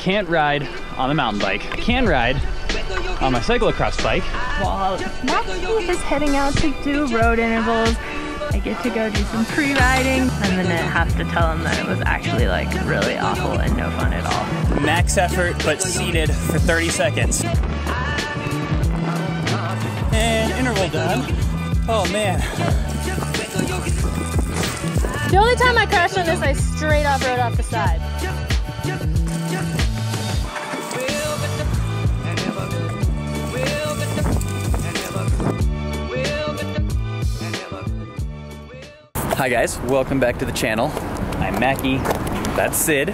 Can't ride on the mountain bike. Can ride on my cyclocross bike. While Macky is heading out to do road intervals, I get to go do some pre-riding. I'm gonna have to tell him that it was actually like really awful and no fun at all. Max effort, but seated for 30 seconds. And interval done. Oh man. The only time I crashed on this, I straight up rode off the side. Hi guys, welcome back to the channel. I'm Macky, that's Sid,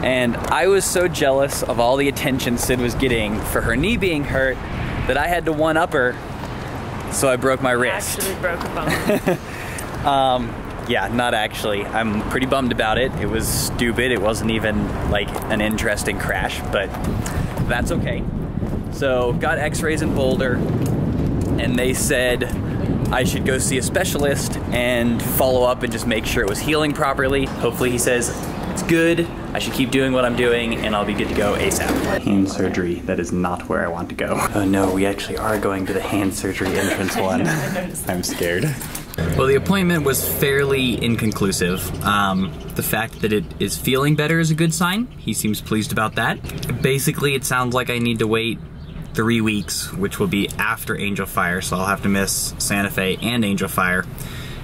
and I was so jealous of all the attention Sid was getting for her knee being hurt that I had to one-up her, so I broke my wrist. Actually broke a bone. Yeah, not actually. I'm pretty bummed about it. It was stupid. It wasn't even like an interesting crash, but that's okay. So got x-rays in Boulder, and they said I should go see a specialist and follow up and just make sure it was healing properly. Hopefully he says it's good, I should keep doing what I'm doing, and I'll be good to go ASAP. Hand surgery, that is not where I want to go. Oh no, we actually are going to the hand surgery entrance one. I'm scared. Well, the appointment was fairly inconclusive. The fact that it is feeling better is a good sign. He seems pleased about that. Basically, it sounds like I need to wait 3 weeks, which will be after Angel Fire, so I'll have to miss Santa Fe and Angel Fire,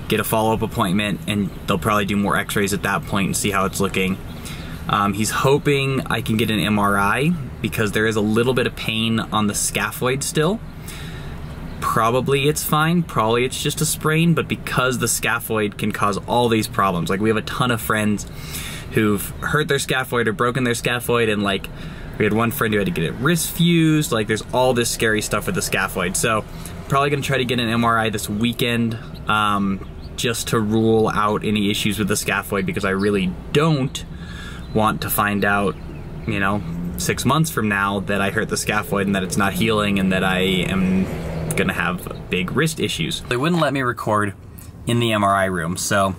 get a follow-up appointment, and they'll probably do more x-rays at that point and see how it's looking. He's hoping I can get an MRI because there is a little bit of pain on the scaphoid still. Probably it's fine, probably it's just a sprain, but because the scaphoid can cause all these problems, like we have a ton of friends who've hurt their scaphoid or broken their scaphoid, and like we had one friend who had to get it wrist fused. Like there's all this scary stuff with the scaphoid. So probably gonna try to get an MRI this weekend just to rule out any issues with the scaphoid, because I really don't want to find out, you know, 6 months from now that I hurt the scaphoid and that it's not healing and that I am gonna have big wrist issues. They wouldn't let me record in the MRI room, so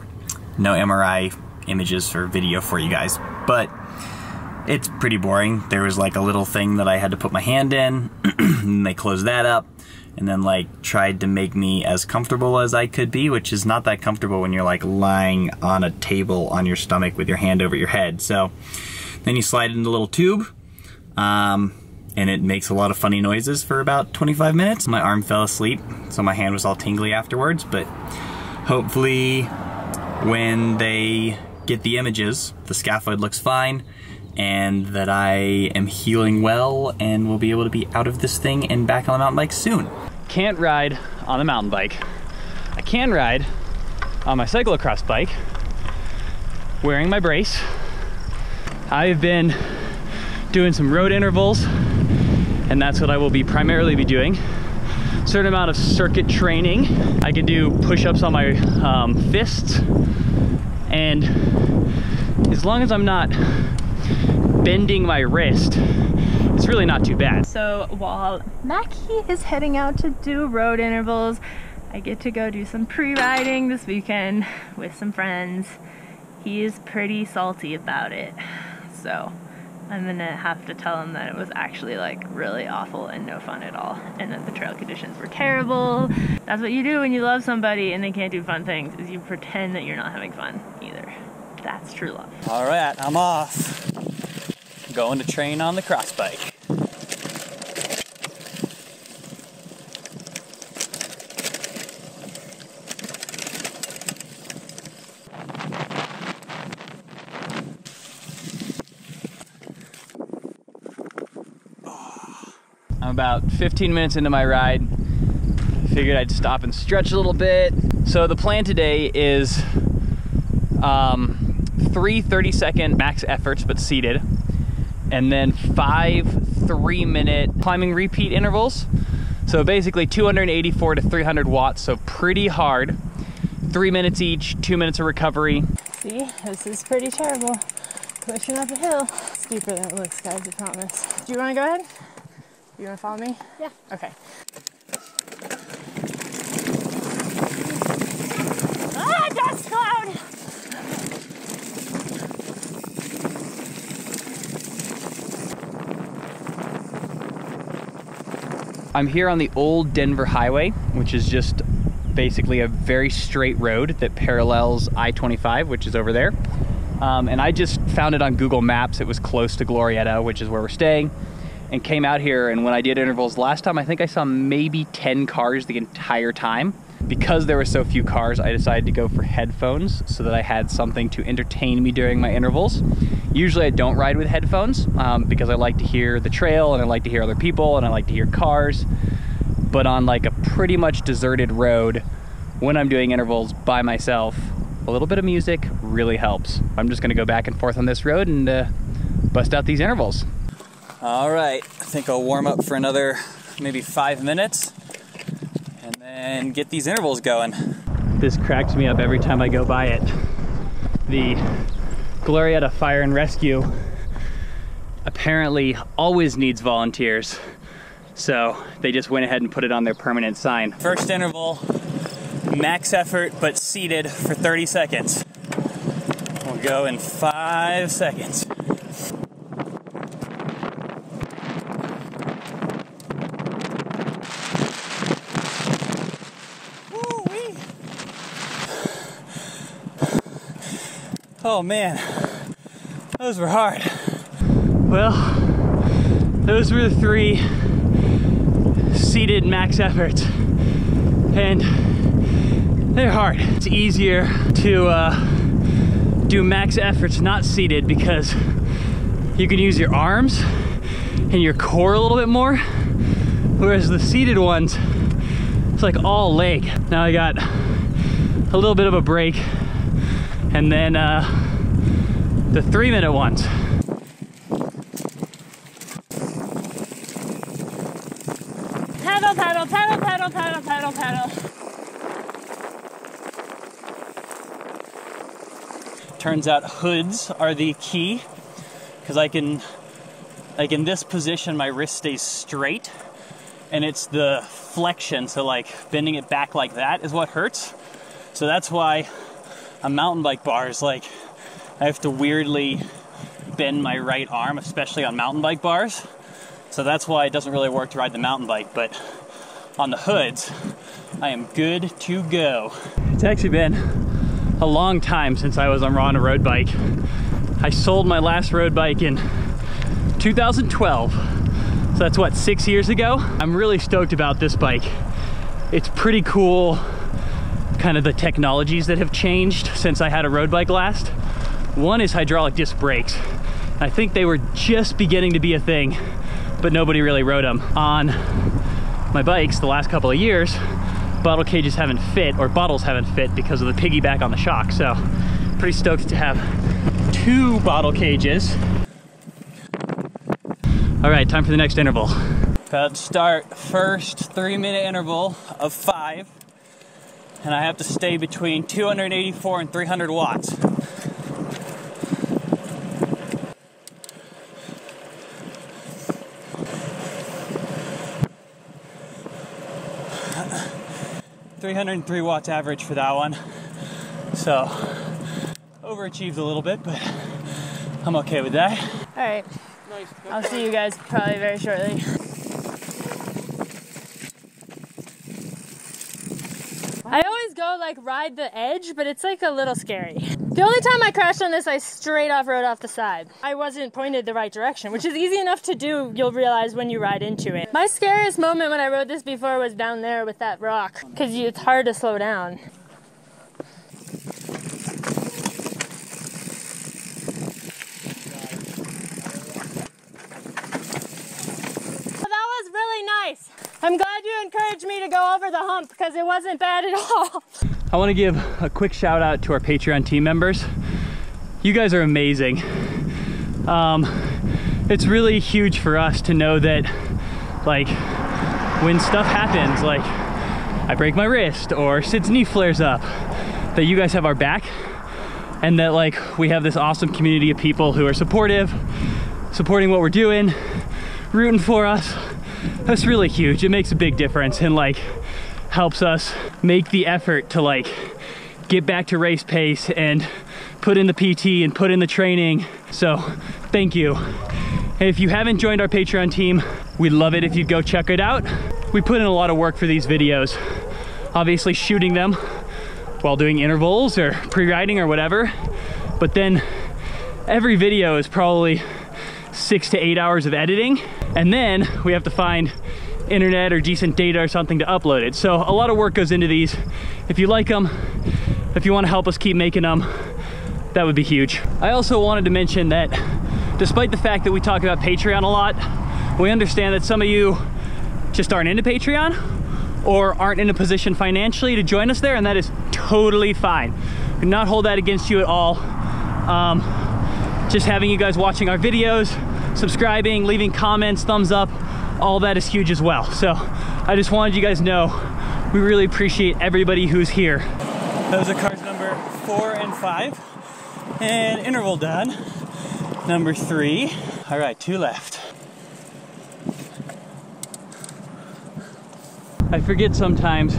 no MRI images or video for you guys, but it's pretty boring. There was like a little thing that I had to put my hand in, and they closed that up, and then like tried to make me as comfortable as I could be, which is not that comfortable when you're like lying on a table on your stomach with your hand over your head. So then you slide it in the little tube, and it makes a lot of funny noises for about 25 minutes. My arm fell asleep, so my hand was all tingly afterwards, but hopefully when they get the images, the scaphoid looks fine, and that I am healing well and will be able to be out of this thing and back on the mountain bike soon. Can't ride on the mountain bike. I can ride on my cyclocross bike wearing my brace. I've been doing some road intervals, and that's what I will be primarily be doing. Certain amount of circuit training. I can do push-ups on my fists, and as long as I'm not bending my wrist, it's really not too bad. So while Macky is heading out to do road intervals, I get to go do some pre-riding this weekend with some friends. He is pretty salty about it, so I'm gonna have to tell him that it was actually like really awful and no fun at all, and that the trail conditions were terrible. That's what you do when you love somebody and they can't do fun things, is you pretend that you're not having fun either. That's true love. All right, I'm off. Going to train on the cross bike. I'm about 15 minutes into my ride. Figured I'd stop and stretch a little bit. So the plan today is 3 30-second max efforts but seated, and then 5 3-minute climbing repeat intervals. So basically 284 to 300 watts, so pretty hard. 3 minutes each, 2 minutes of recovery. See, this is pretty terrible. Pushing up a hill. Steeper than it looks, guys, I promise. Do you want to go ahead? You want to follow me? Yeah. Okay. Ah, dust cloud! I'm here on the old Denver Highway, which is just basically a very straight road that parallels I-25, which is over there. And I just found it on Google Maps. It was close to Glorieta, which is where we're staying, and came out here. And when I did intervals last time, I think I saw maybe 10 cars the entire time. Because there were so few cars, I decided to go for headphones so that I had something to entertain me during my intervals. Usually I don't ride with headphones because I like to hear the trail and I like to hear other people and I like to hear cars. But on like a pretty much deserted road, when I'm doing intervals by myself, a little bit of music really helps. I'm just gonna go back and forth on this road and bust out these intervals. All right, I think I'll warm up for another maybe 5 minutes and then get these intervals going. This cracks me up every time I go by it. The Glorieta Fire and Rescue apparently always needs volunteers, so they just went ahead and put it on their permanent sign. First interval, max effort but seated for 30 seconds. We'll go in 5 seconds. Oh man, those were hard. Well, those were the 3 seated max efforts, and they're hard. It's easier to do max efforts not seated because you can use your arms and your core a little bit more, whereas the seated ones, it's like all leg. Now I got a little bit of a break, and then the 3-minute ones. Pedal, pedal, pedal, pedal, pedal, pedal, pedal. Turns out hoods are the key, because I can, like in this position, my wrist stays straight, and it's the flexion, so like bending it back like that is what hurts. So that's why on mountain bike bars, like I have to weirdly bend my right arm, especially on mountain bike bars. So that's why it doesn't really work to ride the mountain bike, but on the hoods, I am good to go. It's actually been a long time since I was on a road bike. I sold my last road bike in 2012. So that's what, 6 years ago? I'm really stoked about this bike. It's pretty cool, kind of the technologies that have changed since I had a road bike last. One is hydraulic disc brakes. I think they were just beginning to be a thing, but nobody really rode them. On my bikes the last couple of years, bottle cages haven't fit, or bottles haven't fit because of the piggyback on the shock. So pretty stoked to have 2 bottle cages. All right, time for the next interval. About to start first 3-minute interval of 5. And I have to stay between 284 and 300 watts. $303 watts average for that one. So, overachieved a little bit, but I'm okay with that. All right, I'll see you guys probably very shortly. I always go like ride the edge, but it's like a little scary. The only time I crashed on this, I straight off rode off the side. I wasn't pointed the right direction, which is easy enough to do, you'll realize when you ride into it. My scariest moment when I rode this before was down there with that rock, because it's hard to slow down. Nice. I'm glad you encouraged me to go over the hump because it wasn't bad at all. I want to give a quick shout out to our Patreon team members. You guys are amazing. It's really huge for us to know that, like, when stuff happens, like I break my wrist or Sid's knee flares up, that you guys have our back, and that like we have this awesome community of people who are supportive, supporting what we're doing, rooting for us. That's really huge. It makes a big difference and like helps us make the effort to like get back to race pace and put in the PT and put in the training. So thank you. And if you haven't joined our Patreon team, we'd love it if you'd go check it out. we put in a lot of work for these videos. Obviously shooting them while doing intervals or pre-riding or whatever. But then every video is probably 6 to 8 hours of editing. And then we have to find internet or decent data or something to upload it. So a lot of work goes into these. If you like them, if you want to help us keep making them, that would be huge. I also wanted to mention that despite the fact that we talk about Patreon a lot, we understand that some of you just aren't into Patreon or aren't in a position financially to join us there, and that is totally fine. We do not hold that against you at all. Just having you guys watching our videos, subscribing, leaving comments, thumbs up, all that is huge as well. So I just wanted you guys to know we really appreciate everybody who's here. Those are cars number 4 and 5. And interval done. Number 3. All right, 2 left. I forget sometimes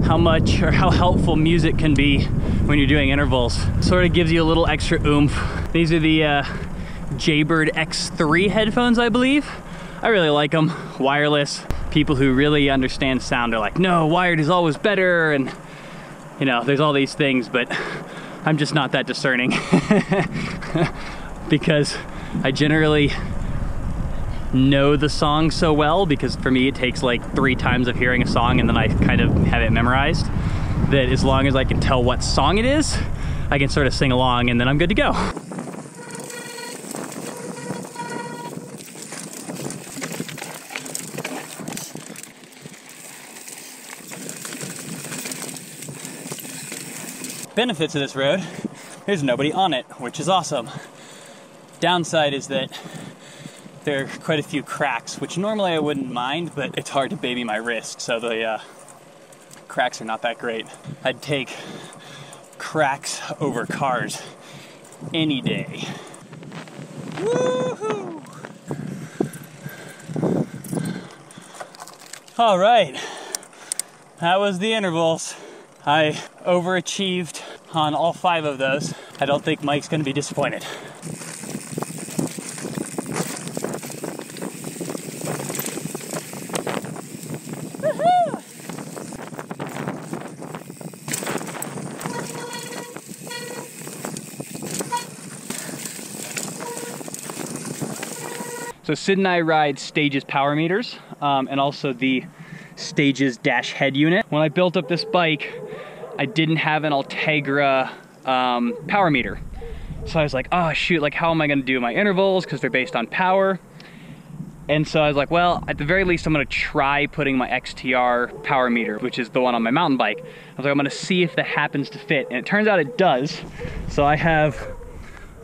how much or how helpful music can be when you're doing intervals. Sort of gives you a little extra oomph. These are the Jaybird X3 headphones, I believe. I really like them. Wireless. People who really understand sound are like, no, wired is always better, and you know, there's all these things, but I'm just not that discerning because I generally know the song so well, because for me it takes like 3 times of hearing a song and then I kind of have it memorized, that as long as I can tell what song it is, I can sort of sing along and then I'm good to go. Benefits of this road, there's nobody on it, which is awesome. Downside is that there are quite a few cracks, which normally I wouldn't mind, but it's hard to baby my wrist, so the cracks are not that great. I'd take cracks over cars any day. Woohoo! All right, that was the intervals. I overachieved on all 5 of those. I don't think Mike's gonna be disappointed. Woohoo! So Sid and I ride Stages power meters and also the Stages dash head unit. When I built up this bike, I didn't have an Ultegra power meter. So I was like, oh shoot, like how am I gonna do my intervals? Because they're based on power. And so I was like, well, at the very least, I'm gonna try putting my XTR power meter, which is the one on my mountain bike. I was like, I'm gonna see if that happens to fit. And it turns out it does. So I have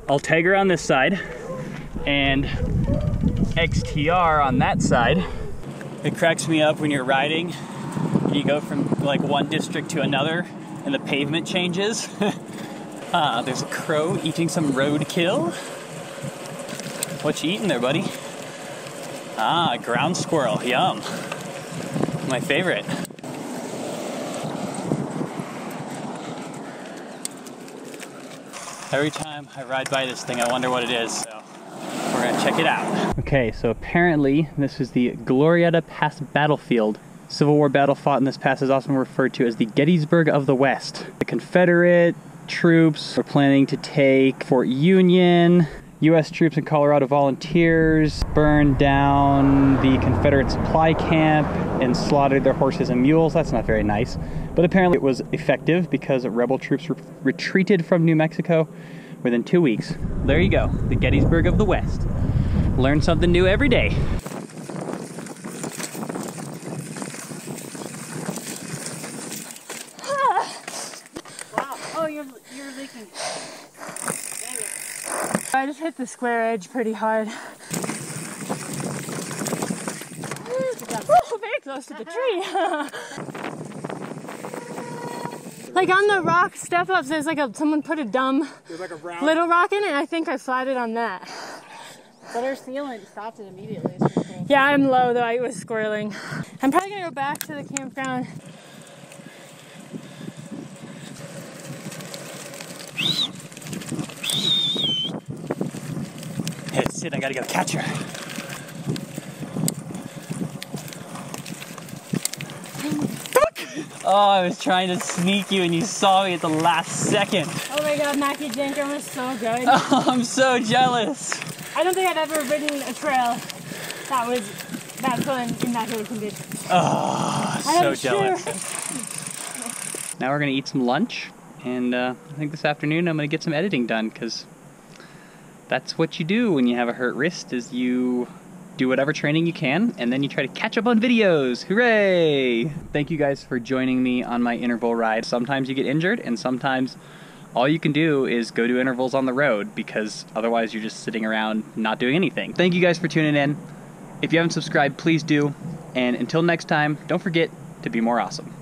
Ultegra on this side and XTR on that side. It cracks me up when you're riding. You go from like one district to another and the pavement changes. There's a crow eating some roadkill. What you eating there, buddy? Ah, ground squirrel, yum. My favorite. Every time I ride by this thing, I wonder what it is, so we're gonna check it out. Okay, so apparently this is the Glorieta Pass battlefield. Civil War battle fought in this pass is often referred to as the Gettysburg of the West. The Confederate troops were planning to take Fort Union. U.S. troops and Colorado volunteers burned down the Confederate supply camp and slaughtered their horses and mules. That's not very nice. But apparently it was effective because rebel troops retreated from New Mexico within 2 weeks. There you go, the Gettysburg of the West. Learn something new every day. Wow, oh, you're leaking. Dang it. I just hit the square edge pretty hard. Oh, very close to the tree. Like on the rock step-ups, there's like someone put a dumb little rock in it, and I think I flatted on that. But our sealant stopped it immediately. So cool. Yeah, I'm low though, I was squirreling. I'm probably gonna go back to the campground. Hey, Sid, I gotta go catch her. Oh, I was trying to sneak you and you saw me at the last second. Oh my god, Macky Janker was so good. Oh, I'm so jealous. I don't think I've ever ridden a trail that was that fun in that good conditions. Oh, so jealous. Sure. Now we're gonna eat some lunch, and I think this afternoon I'm gonna get some editing done, because that's what you do when you have a hurt wrist, is you do whatever training you can, and then you try to catch up on videos. Hooray! Thank you guys for joining me on my interval ride. Sometimes you get injured, and sometimes all you can do is go do intervals on the road, because otherwise you're just sitting around not doing anything. Thank you guys for tuning in. If you haven't subscribed, please do. And until next time, don't forget to be more awesome.